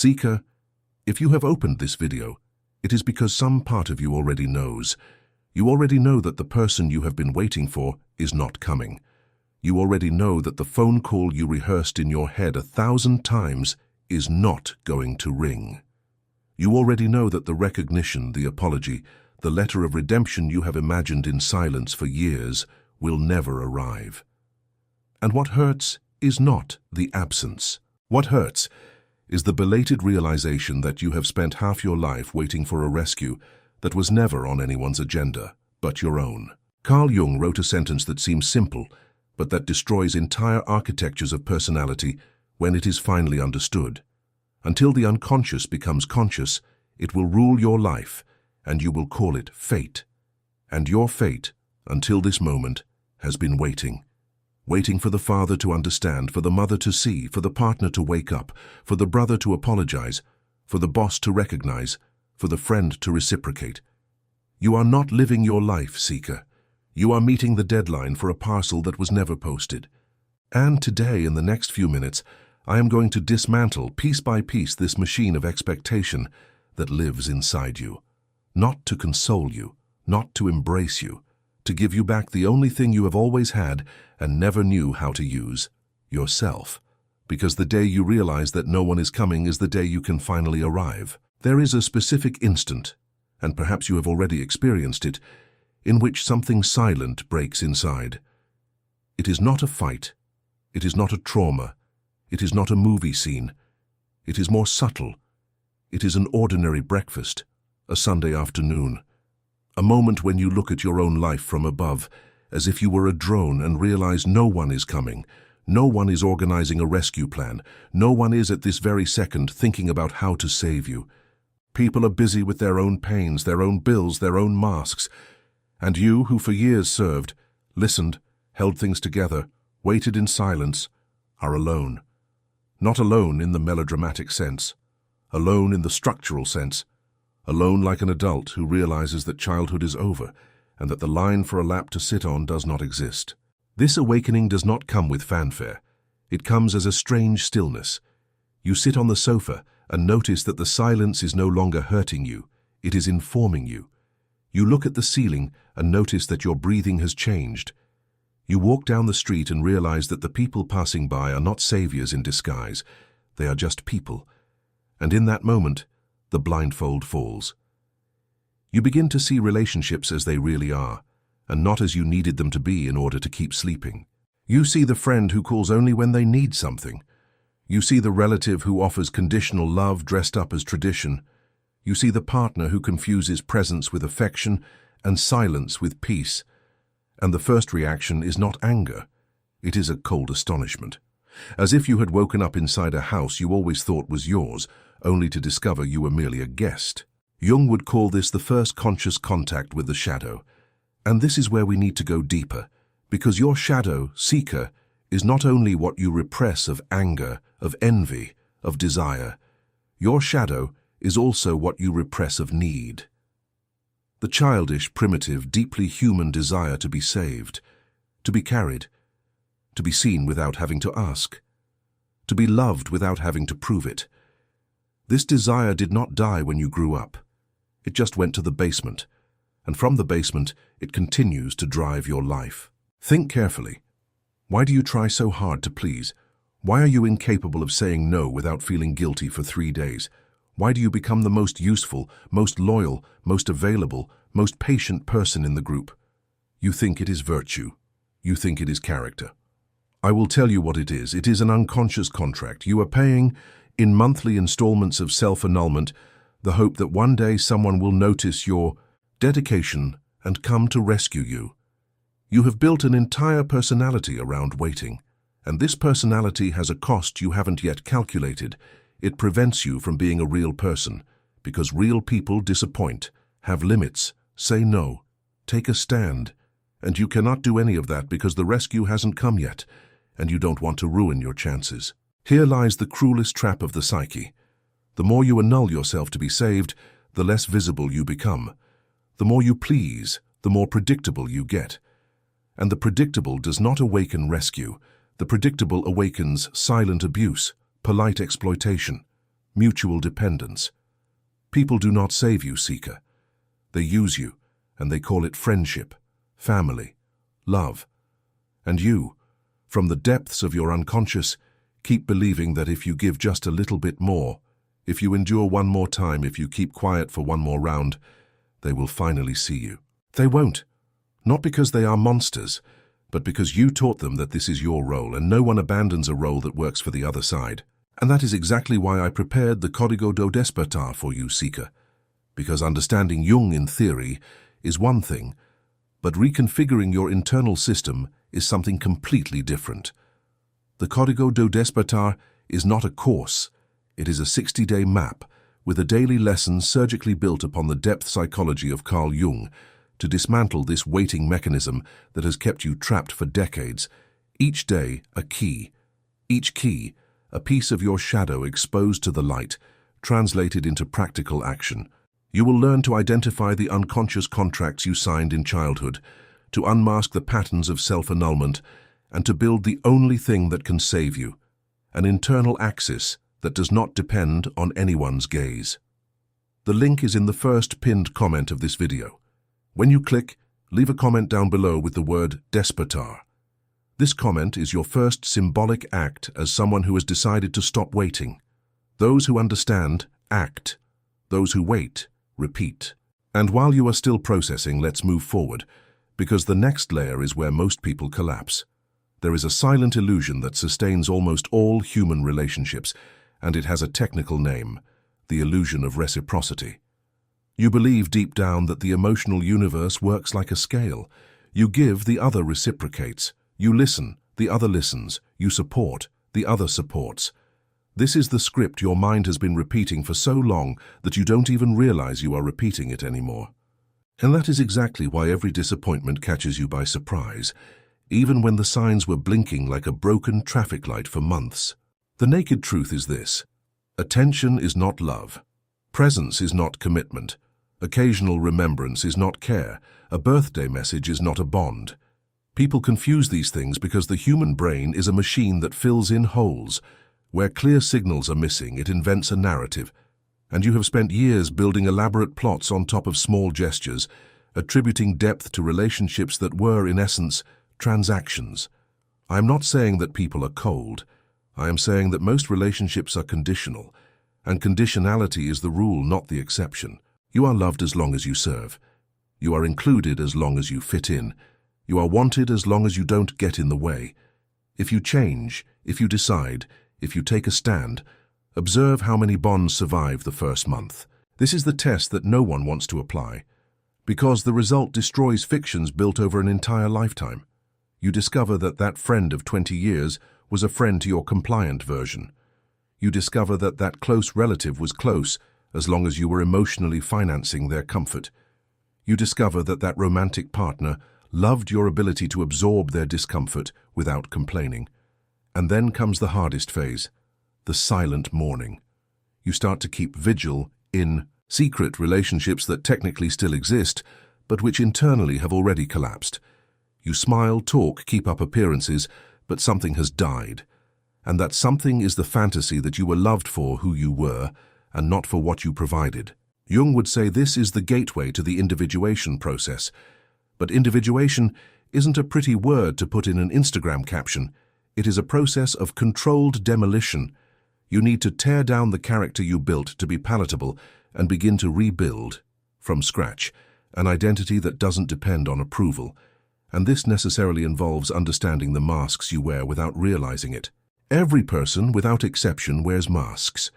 Seeker, if you have opened this video, it is because some part of you already knows. You already know that the person you have been waiting for is not coming. You already know that the phone call you rehearsed in your head 1,000 times is not going to ring. You already know that the recognition, the apology, the letter of redemption you have imagined in silence for years will never arrive. And what hurts is not the absence. What hurts is the belated realization that you have spent half your life waiting for a rescue that was never on anyone's agenda but your own. Carl Jung wrote a sentence that seems simple, but that destroys entire architectures of personality when it is finally understood. Until the unconscious becomes conscious, it will rule your life, and you will call it fate. And your fate, until this moment, has been waiting. Waiting for the father to understand, for the mother to see, for the partner to wake up, for the brother to apologize, for the boss to recognize, for the friend to reciprocate. You are not living your life, Seeker. You are meeting the deadline for a parcel that was never posted. And today, in the next few minutes, I am going to dismantle, piece by piece, this machine of expectation that lives inside you. Not to console you, not to embrace you, to give you back the only thing you have always had and never knew how to use, yourself. Because the day you realize that no one is coming is the day you can finally arrive. There is a specific instant, and perhaps you have already experienced it, in which something silent breaks inside. It is not a fight. It is not a trauma. It is not a movie scene. It is more subtle. It is an ordinary breakfast, a Sunday afternoon. A moment when you look at your own life from above, as if you were a drone and realize no one is coming. No one is organizing a rescue plan. No one is at this very second thinking about how to save you. People are busy with their own pains, their own bills, their own masks. And you, who for years served, listened, held things together, waited in silence, are alone. Not alone in the melodramatic sense. Alone in the structural sense. Alone like an adult who realizes that childhood is over and that the line for a lap to sit on does not exist. This awakening does not come with fanfare. It comes as a strange stillness. You sit on the sofa and notice that the silence is no longer hurting you. It is informing you. You look at the ceiling and notice that your breathing has changed. You walk down the street and realize that the people passing by are not saviors in disguise. They are just people. And in that moment, the blindfold falls. You begin to see relationships as they really are, and not as you needed them to be in order to keep sleeping. You see the friend who calls only when they need something. You see the relative who offers conditional love dressed up as tradition. You see the partner who confuses presence with affection and silence with peace. And the first reaction is not anger. It is a cold astonishment. As if you had woken up inside a house you always thought was yours, only to discover you were merely a guest. Jung would call this the first conscious contact with the shadow. And this is where we need to go deeper, because your shadow, Seeker, is not only what you repress of anger, of envy, of desire. Your shadow is also what you repress of need. The childish, primitive, deeply human desire to be saved, to be carried, to be seen without having to ask, to be loved without having to prove it. This desire did not die when you grew up. It just went to the basement, and from the basement it continues to drive your life. Think carefully. Why do you try so hard to please? Why are you incapable of saying no without feeling guilty for 3 days? Why do you become the most useful, most loyal, most available, most patient person in the group? You think it is virtue. You think it is character. I will tell you what it is. It is an unconscious contract. You are paying, in monthly installments of self-annulment, the hope that one day someone will notice your dedication and come to rescue you. You have built an entire personality around waiting, and this personality has a cost you haven't yet calculated. It prevents you from being a real person, because real people disappoint, have limits, say no, take a stand, and you cannot do any of that because the rescue hasn't come yet, and you don't want to ruin your chances. Here lies the cruelest trap of the psyche. The more you annul yourself to be saved, the less visible you become. The more you please, the more predictable you get. And the predictable does not awaken rescue. The predictable awakens silent abuse, polite exploitation. mutual dependence. People do not save you, seeker. They use you, and they call it friendship, family, love. And you, from the depths of your unconscious, keep believing that if you give just a little bit more, if you endure one more time, if you keep quiet for one more round, they will finally see you. They won't. Not because they are monsters, but because you taught them that this is your role, and no one abandons a role that works for the other side. And that is exactly why I prepared the Código do Despertar for you, seeker. Because understanding Jung in theory is one thing, but reconfiguring your internal system is something completely different. The Código do Despertar is not a course. It is a 60-day map with a daily lesson surgically built upon the depth psychology of Carl Jung to dismantle this waiting mechanism that has kept you trapped for decades. Each day, a key. Each key, a piece of your shadow exposed to the light, translated into practical action. You will learn to identify the unconscious contracts you signed in childhood, to unmask the patterns of self-annulment, and to build the only thing that can save you, an internal axis that does not depend on anyone's gaze. The link is in the first pinned comment of this video. When you click, leave a comment down below with the word Despertar. This comment is your first symbolic act as someone who has decided to stop waiting. Those who understand, act. Those who wait, repeat. And while you are still processing, let's move forward, because the next layer is where most people collapse. There is a silent illusion that sustains almost all human relationships, and it has a technical name, the illusion of reciprocity. You believe deep down that the emotional universe works like a scale. You give, the other reciprocates. You listen, the other listens. You support, the other supports. This is the script your mind has been repeating for so long that you don't even realize you are repeating it anymore. And that is exactly why every disappointment catches you by surprise, even when the signs were blinking like a broken traffic light for months. The naked truth is this: attention is not love. Presence is not commitment. Occasional remembrance is not care. A birthday message is not a bond. People confuse these things because the human brain is a machine that fills in holes. Where clear signals are missing, it invents a narrative. And you have spent years building elaborate plots on top of small gestures, attributing depth to relationships that were, in essence, transactions. I am not saying that people are cold. I am saying that most relationships are conditional, and conditionality is the rule, not the exception. You are loved as long as you serve. You are included as long as you fit in. You are wanted as long as you don't get in the way. If you change, if you decide, if you take a stand, observe how many bonds survive the first month. This is the test that no one wants to apply, because the result destroys fictions built over an entire lifetime. You discover that that friend of 20 years was a friend to your compliant version. You discover that that close relative was close as long as you were emotionally financing their comfort. You discover that that romantic partner loved your ability to absorb their discomfort without complaining. And then comes the hardest phase, the silent mourning. You start to keep vigil in secret relationships that technically still exist, but which internally have already collapsed. You smile, talk, keep up appearances, but something has died. And that something is the fantasy that you were loved for who you were, and not for what you provided. Jung would say this is the gateway to the individuation process. But individuation isn't a pretty word to put in an Instagram caption. It is a process of controlled demolition. You need to tear down the character you built to be palatable and begin to rebuild, from scratch, an identity that doesn't depend on approval. And this necessarily involves understanding the masks you wear without realizing it. Every person, without exception, wears masks.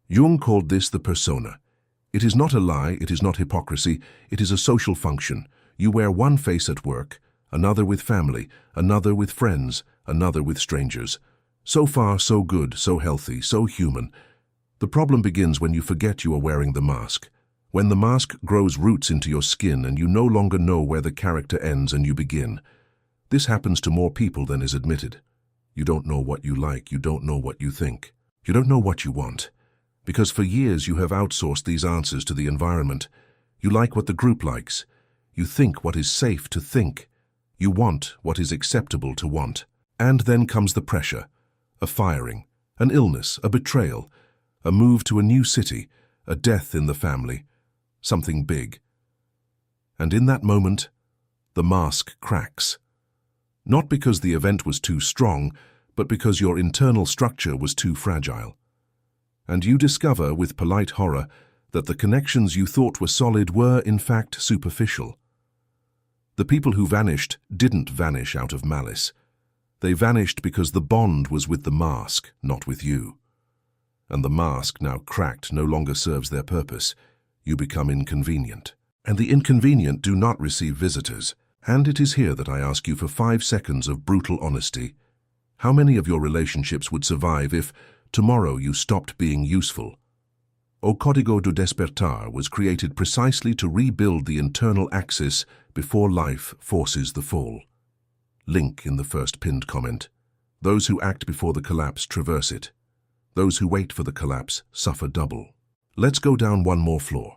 Jung called this the persona. It is not a lie, it is not hypocrisy, it is a social function. You wear one face at work, another with family, another with friends, another with strangers. So far, so good, so healthy, so human. The problem begins when you forget you are wearing the mask. When the mask grows roots into your skin and you no longer know where the character ends and you begin. This happens to more people than is admitted. You don't know what you like, you don't know what you think. You don't know what you want. Because for years you have outsourced these answers to the environment. You like what the group likes. You think what is safe to think. You want what is acceptable to want. And then comes the pressure. A firing, an illness, a betrayal. a move to a new city, a death in the family, something big. And in that moment, the mask cracks. Not because the event was too strong, but because your internal structure was too fragile. And you discover, with polite horror, that the connections you thought were solid were, in fact, superficial. The people who vanished didn't vanish out of malice. They vanished because the bond was with the mask, not with you. And the mask, now cracked, no longer serves their purpose. You become inconvenient. And the inconvenient do not receive visitors. And it is here that I ask you for 5 seconds of brutal honesty. How many of your relationships would survive if, tomorrow, you stopped being useful? O Código do Despertar was created precisely to rebuild the internal axis before life forces the fall. Link in the first pinned comment. Those who act before the collapse traverse it. Those who wait for the collapse suffer double. Let's go down one more floor.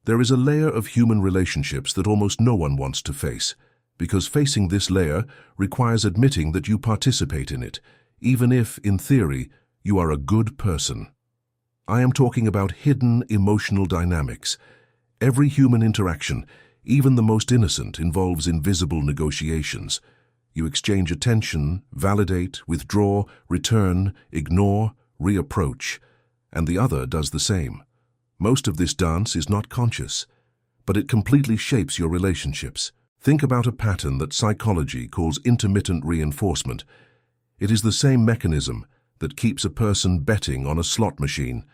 There is a layer of human relationships that almost no one wants to face, because facing this layer requires admitting that you participate in it, even if, in theory, you are a good person. I am talking about hidden emotional dynamics. Every human interaction, even the most innocent, involves invisible negotiations. You exchange attention, validate, withdraw, return, ignore, reapproach, and the other does the same. Most of this dance is not conscious, but it completely shapes your relationships. Think about a pattern that psychology calls intermittent reinforcement. It is the same mechanism that keeps a person betting on a slot machine.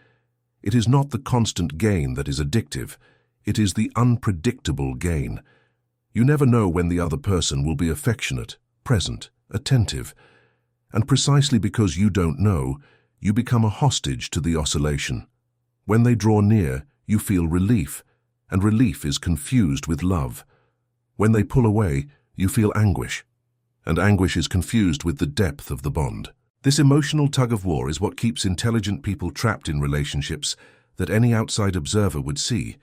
It is not the constant gain that is addictive. It is the unpredictable gain. You never know when the other person will be affectionate, present, attentive. And precisely because you don't know, you become a hostage to the oscillation. When they draw near, you feel relief, and relief is confused with love. When they pull away, you feel anguish, and anguish is confused with the depth of the bond. This emotional tug-of-war is what keeps intelligent people trapped in relationships that any outside observer would see,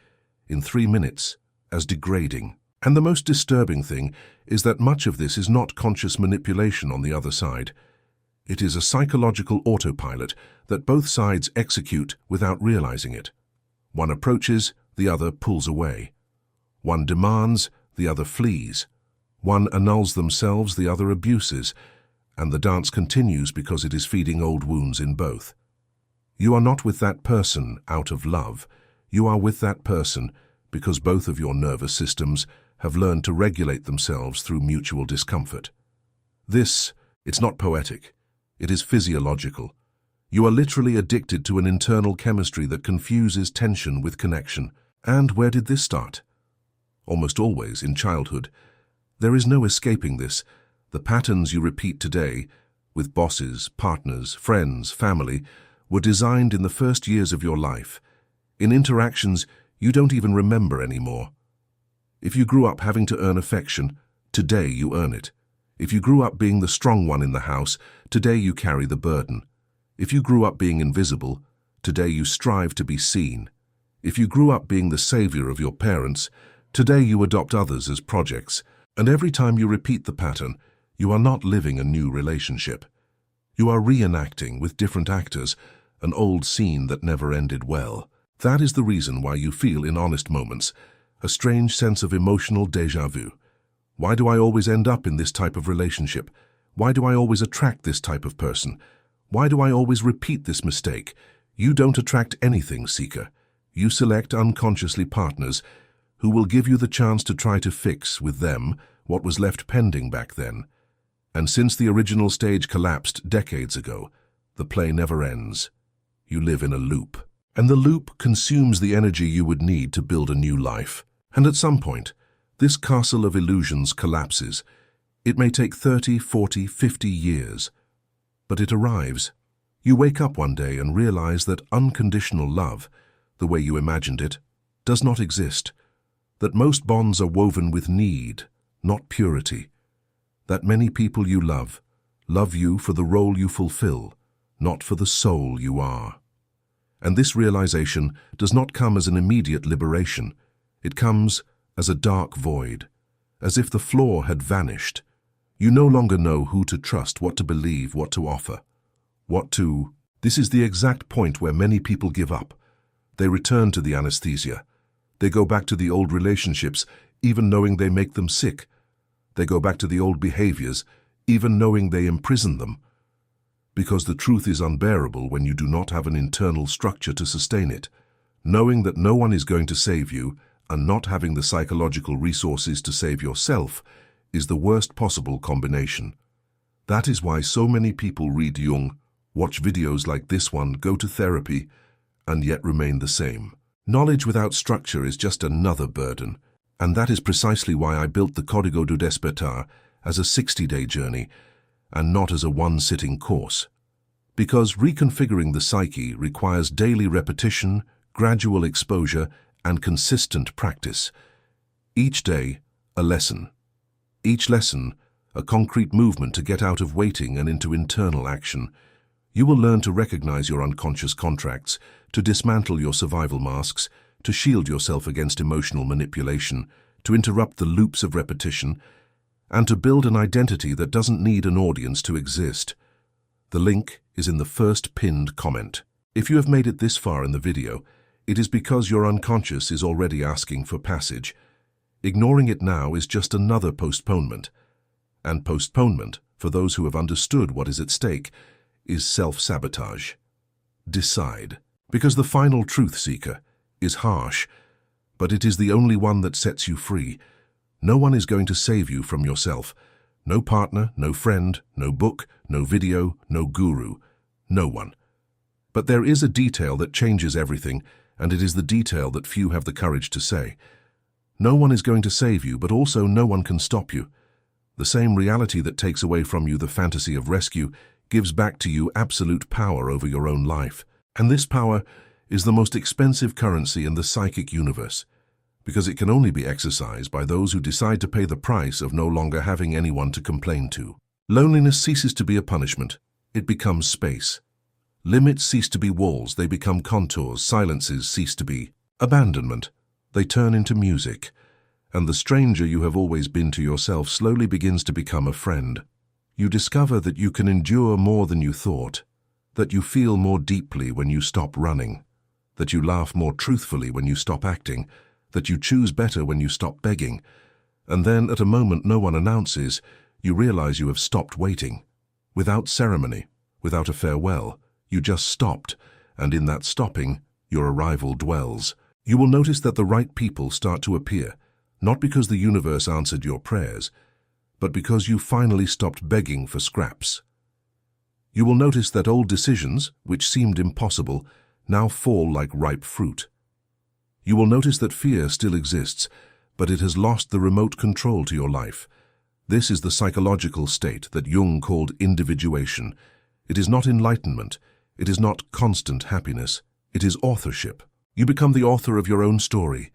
in 3 minutes, as degrading. And the most disturbing thing is that much of this is not conscious manipulation on the other side. It is a psychological autopilot that both sides execute without realizing it. One approaches, the other pulls away. One demands, the other flees. One annuls themselves, the other abuses. And the dance continues because it is feeding old wounds in both. You are not with that person out of love. You are with that person because both of your nervous systems have learned to regulate themselves through mutual discomfort. It's not poetic. It is physiological. You are literally addicted to an internal chemistry that confuses tension with connection. And where did this start? Almost always in childhood. There is no escaping this. The patterns you repeat today, with bosses, partners, friends, family, were designed in the first years of your life. In interactions you don't even remember anymore. If you grew up having to earn affection, today you earn it. If you grew up being the strong one in the house, today you carry the burden. If you grew up being invisible, today you strive to be seen. If you grew up being the savior of your parents, today you adopt others as projects. And every time you repeat the pattern, you are not living a new relationship. You are reenacting with different actors an old scene that never ended well. That is the reason why you feel in honest moments a strange sense of emotional déjà vu. Why do I always end up in this type of relationship? Why do I always attract this type of person? Why do I always repeat this mistake? You don't attract anything, seeker. You select unconsciously partners who will give you the chance to try to fix with them what was left pending back then. And since the original stage collapsed decades ago, the play never ends. You live in a loop. And the loop consumes the energy you would need to build a new life. And at some point, this castle of illusions collapses. It may take 30, 40, 50 years. But it arrives. You wake up one day and realize that unconditional love, the way you imagined it, does not exist. That most bonds are woven with need, not purity. That many people you love you for the role you fulfill, not for the soul you are. And this realization does not come as an immediate liberation. It comes as a dark void, as if the floor had vanished. You no longer know who to trust, what to believe, what to offer, what to This is the exact point where many people give up. They return to the anesthesia. They go back to the old relationships, even knowing they make them sick. They go back to the old behaviors, even knowing they imprison them. Because the truth is unbearable when you do not have an internal structure to sustain it. Knowing that no one is going to save you and not having the psychological resources to save yourself is the worst possible combination. That is why so many people read Jung, watch videos like this one, go to therapy, and yet remain the same. Knowledge without structure is just another burden, and that is precisely why I built the Código do Despertar as a 60-day journey and not as a one-sitting course. Because reconfiguring the psyche requires daily repetition, gradual exposure, and consistent practice. Each day, a lesson. Each lesson, a concrete movement to get out of waiting and into internal action. You will learn to recognize your unconscious contracts, to dismantle your survival masks, to shield yourself against emotional manipulation, to interrupt the loops of repetition, and to build an identity that doesn't need an audience to exist. The link is in the first pinned comment. If you have made it this far in the video, it is because your unconscious is already asking for passage. Ignoring it now is just another postponement. And postponement, for those who have understood what is at stake, is self-sabotage. Decide. Because the final truth seeker is harsh, but it is the only one that sets you free. No one is going to save you from yourself. No partner, no friend, no book, no video, no guru. No one. But there is a detail that changes everything, and it is the detail that few have the courage to say. No one is going to save you, but also no one can stop you. The same reality that takes away from you the fantasy of rescue gives back to you absolute power over your own life. And this power is the most expensive currency in the psychic universe, because it can only be exercised by those who decide to pay the price of no longer having anyone to complain to. Loneliness ceases to be a punishment. It becomes space. Limits cease to be walls. They become contours. Silences cease to be abandonment. They turn into music. And the stranger you have always been to yourself slowly begins to become a friend. You discover that you can endure more than you thought, that you feel more deeply when you stop running, that you laugh more truthfully when you stop acting, that you choose better when you stop begging, and then at a moment no one announces, you realize you have stopped waiting. Without ceremony, without a farewell, you just stopped, and in that stopping, your arrival dwells. You will notice that the right people start to appear, not because the universe answered your prayers, but because you finally stopped begging for scraps. You will notice that old decisions, which seemed impossible, now fall like ripe fruit. You will notice that fear still exists, but it has lost the remote control to your life. This is the psychological state that Jung called individuation. It is not enlightenment. It is not constant happiness. It is authorship. You become the author of your own story,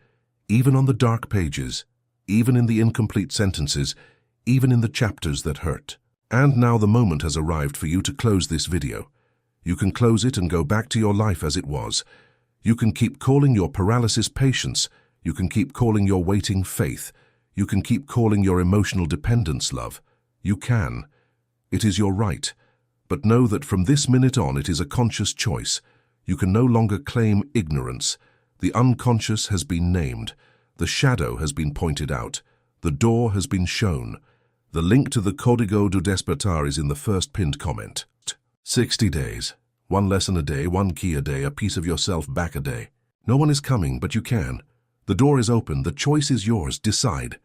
even on the dark pages, even in the incomplete sentences, even in the chapters that hurt. And now the moment has arrived for you to close this video. You can close it and go back to your life as it was. You can keep calling your paralysis patience. You can keep calling your waiting faith. You can keep calling your emotional dependence love. You can. It is your right. But know that from this minute on it is a conscious choice. You can no longer claim ignorance. The unconscious has been named. The shadow has been pointed out. The door has been shown. The link to the Código do Despertar is in the first pinned comment. 60 days. One lesson a day, one key a day, a piece of yourself back a day. No one is coming, but you can. The door is open. The choice is yours. Decide.